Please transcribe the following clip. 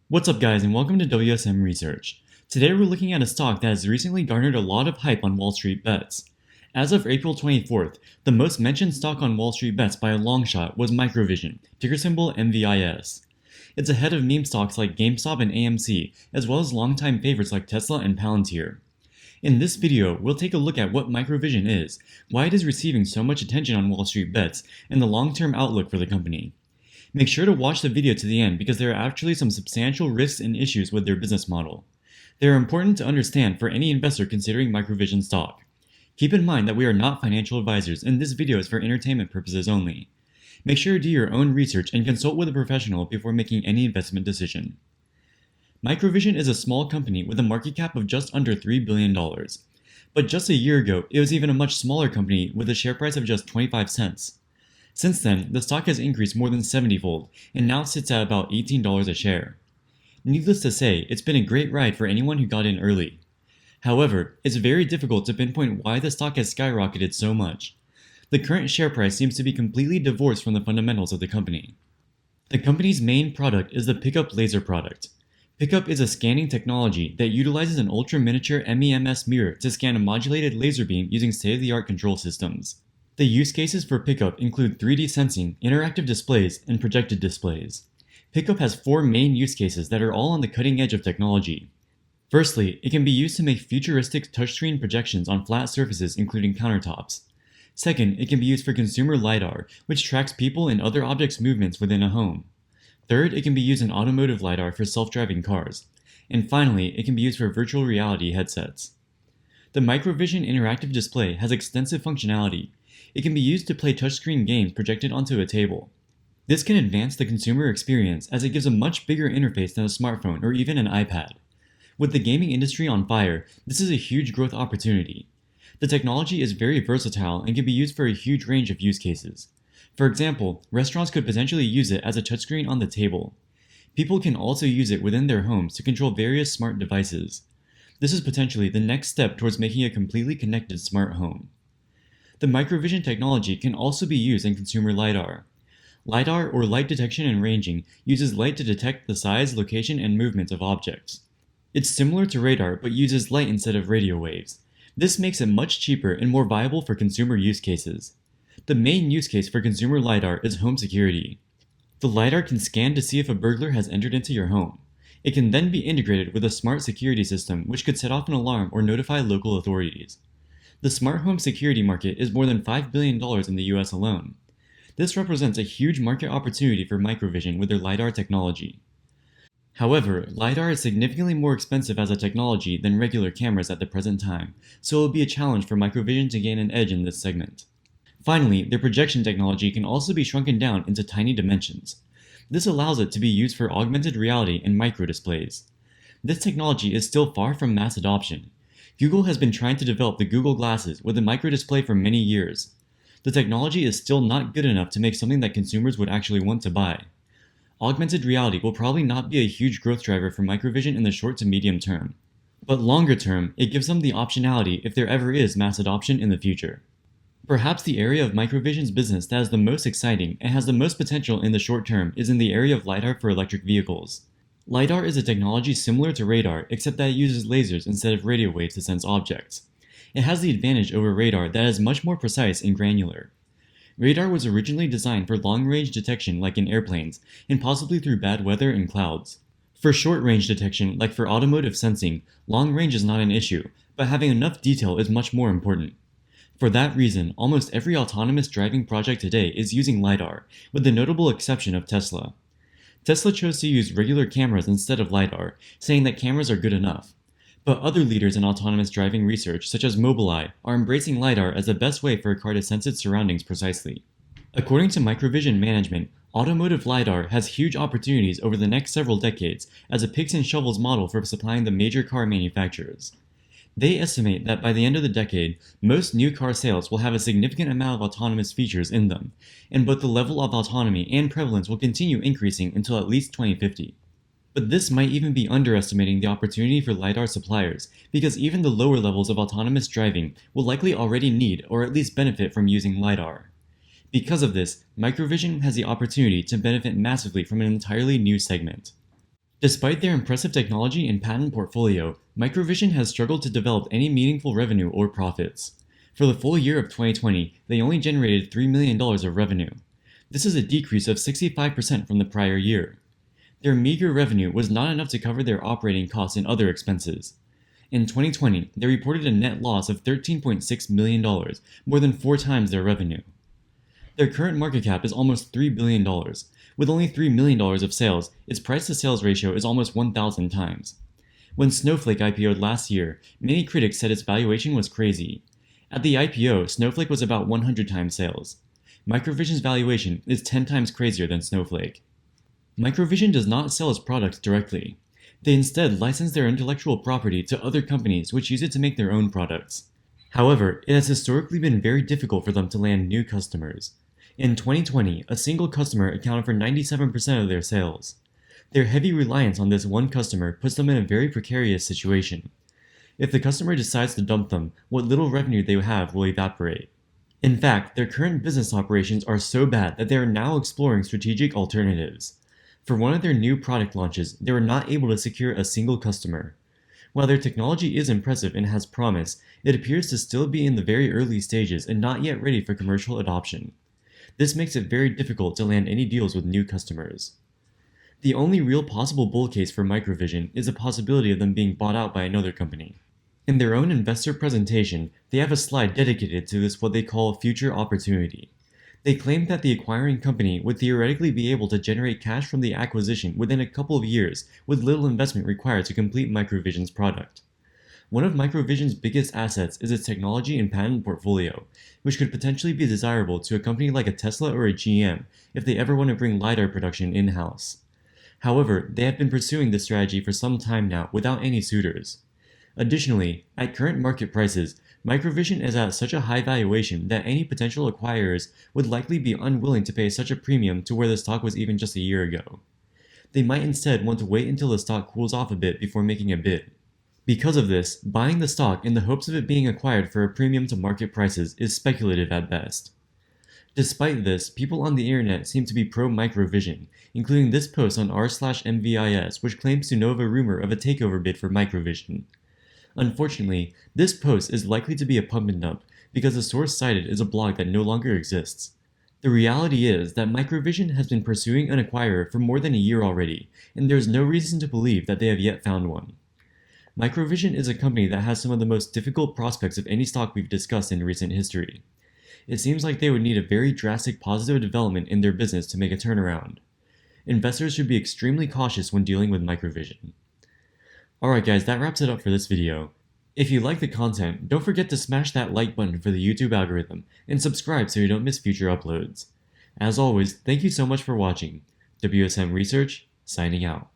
What's up guys and welcome to WSM Research. Today we're looking at a stock that has recently garnered a lot of hype on Wall Street Bets. As of April 24th, the most mentioned stock on Wall Street Bets by a long shot was Microvision, ticker symbol MVIS. It's ahead of meme stocks like GameStop and AMC, as well as longtime favorites like Tesla and Palantir. In this video, we'll take a look at what Microvision is, why it is receiving so much attention on Wall Street Bets, and the long-term outlook for the company. Make sure to watch the video to the end because there are actually some substantial risks and issues with their business model. They are important to understand for any investor considering Microvision stock. Keep in mind that we are not financial advisors and this video is for entertainment purposes only. Make sure to do your own research and consult with a professional before making any investment decision. Microvision is a small company with a market cap of just under $3 billion. But just a year ago, it was even a much smaller company with a share price of just 25 cents. Since then, the stock has increased more than 70-fold and now sits at about $18 a share. Needless to say, it's been a great ride for anyone who got in early. However, it's very difficult to pinpoint why the stock has skyrocketed so much. The current share price seems to be completely divorced from the fundamentals of the company. The company's main product is the Pickup laser product. Pickup is a scanning technology that utilizes an ultra-miniature MEMS mirror to scan a modulated laser beam using state-of-the-art control systems. The use cases for Pickup include 3D sensing, interactive displays, and projected displays. Pickup has four main use cases that are all on the cutting edge of technology. Firstly, it can be used to make futuristic touchscreen projections on flat surfaces including countertops. Second, it can be used for consumer Lidar, which tracks people and other objects' movements within a home. Third, it can be used in automotive Lidar for self-driving cars. And finally, it can be used for virtual reality headsets. The Microvision interactive display has extensive functionality. It can be used to play touchscreen games projected onto a table. This can advance the consumer experience as it gives a much bigger interface than a smartphone or even an iPad. With the gaming industry on fire, this is a huge growth opportunity. The technology is very versatile and can be used for a huge range of use cases. For example, restaurants could potentially use it as a touchscreen on the table. People can also use it within their homes to control various smart devices. This is potentially the next step towards making a completely connected smart home. The Microvision technology can also be used in consumer Lidar. Lidar, or light detection and ranging, uses light to detect the size, location, and movement of objects. It's similar to radar but uses light instead of radio waves. This makes it much cheaper and more viable for consumer use cases. The main use case for consumer Lidar is home security. The Lidar can scan to see if a burglar has entered into your home. It can then be integrated with a smart security system which could set off an alarm or notify local authorities. The smart home security market is more than $5 billion in the US alone. This represents a huge market opportunity for Microvision with their Lidar technology. However, Lidar is significantly more expensive as a technology than regular cameras at the present time, so it will be a challenge for Microvision to gain an edge in this segment. Finally, their projection technology can also be shrunken down into tiny dimensions. This allows it to be used for augmented reality and microdisplays. This technology is still far from mass adoption. Google has been trying to develop the Google Glasses with a microdisplay for many years. The technology is still not good enough to make something that consumers would actually want to buy. Augmented reality will probably not be a huge growth driver for Microvision in the short to medium term. But longer term, it gives them the optionality if there ever is mass adoption in the future. Perhaps the area of Microvision's business that is the most exciting and has the most potential in the short term is in the area of Lidar for electric vehicles. Lidar is a technology similar to radar except that it uses lasers instead of radio waves to sense objects. It has the advantage over radar that is much more precise and granular. Radar was originally designed for long-range detection like in airplanes, and possibly through bad weather and clouds. For short-range detection, like for automotive sensing, long range is not an issue, but having enough detail is much more important. For that reason, almost every autonomous driving project today is using Lidar, with the notable exception of Tesla. Tesla chose to use regular cameras instead of Lidar, saying that cameras are good enough. But other leaders in autonomous driving research, such as Mobileye, are embracing Lidar as the best way for a car to sense its surroundings precisely. According to Microvision management, automotive Lidar has huge opportunities over the next several decades as a picks and shovels model for supplying the major car manufacturers. They estimate that by the end of the decade, most new car sales will have a significant amount of autonomous features in them, and both the level of autonomy and prevalence will continue increasing until at least 2050. But this might even be underestimating the opportunity for Lidar suppliers, because even the lower levels of autonomous driving will likely already need or at least benefit from using Lidar. Because of this, Microvision has the opportunity to benefit massively from an entirely new segment. Despite their impressive technology and patent portfolio, Microvision has struggled to develop any meaningful revenue or profits. For the full year of 2020, they only generated $3 million of revenue. This is a decrease of 65% from the prior year. Their meager revenue was not enough to cover their operating costs and other expenses. In 2020, they reported a net loss of $13.6 million, more than 4 times their revenue. Their current market cap is almost $3 billion. With only $3 million of sales, its price-to-sales ratio is almost 1,000 times. When Snowflake IPO'd last year, many critics said its valuation was crazy. At the IPO, Snowflake was about 100 times sales. Microvision's valuation is 10 times crazier than Snowflake. Microvision does not sell its products directly. They instead license their intellectual property to other companies which use it to make their own products. However, it has historically been very difficult for them to land new customers. In 2020, a single customer accounted for 97% of their sales. Their heavy reliance on this one customer puts them in a very precarious situation. If the customer decides to dump them, what little revenue they have will evaporate. In fact, their current business operations are so bad that they are now exploring strategic alternatives. For one of their new product launches, they were not able to secure a single customer. While their technology is impressive and has promise, it appears to still be in the very early stages and not yet ready for commercial adoption. This makes it very difficult to land any deals with new customers. The only real possible bull case for Microvision is the possibility of them being bought out by another company. In their own investor presentation, they have a slide dedicated to this what they call future opportunity. They claim that the acquiring company would theoretically be able to generate cash from the acquisition within a couple of years with little investment required to complete Microvision's product. One of Microvision's biggest assets is its technology and patent portfolio, which could potentially be desirable to a company like a Tesla or a GM if they ever want to bring Lidar production in-house. However, they have been pursuing this strategy for some time now without any suitors. Additionally, at current market prices, Microvision is at such a high valuation that any potential acquirers would likely be unwilling to pay such a premium to where the stock was even just a year ago. They might instead want to wait until the stock cools off a bit before making a bid. Because of this, buying the stock in the hopes of it being acquired for a premium to market prices is speculative at best. Despite this, people on the internet seem to be pro-Microvision, including this post on r/MVIS which claims to know of a rumor of a takeover bid for Microvision. Unfortunately, this post is likely to be a pump and dump because the source cited is a blog that no longer exists. The reality is that Microvision has been pursuing an acquirer for more than a year already, and there is no reason to believe that they have yet found one. Microvision is a company that has some of the most difficult prospects of any stock we've discussed in recent history. It seems like they would need a very drastic positive development in their business to make a turnaround. Investors should be extremely cautious when dealing with Microvision. Alright guys, that wraps it up for this video. If you like the content, don't forget to smash that like button for the YouTube algorithm, and subscribe so you don't miss future uploads. As always, thank you so much for watching. WSM Research, signing out.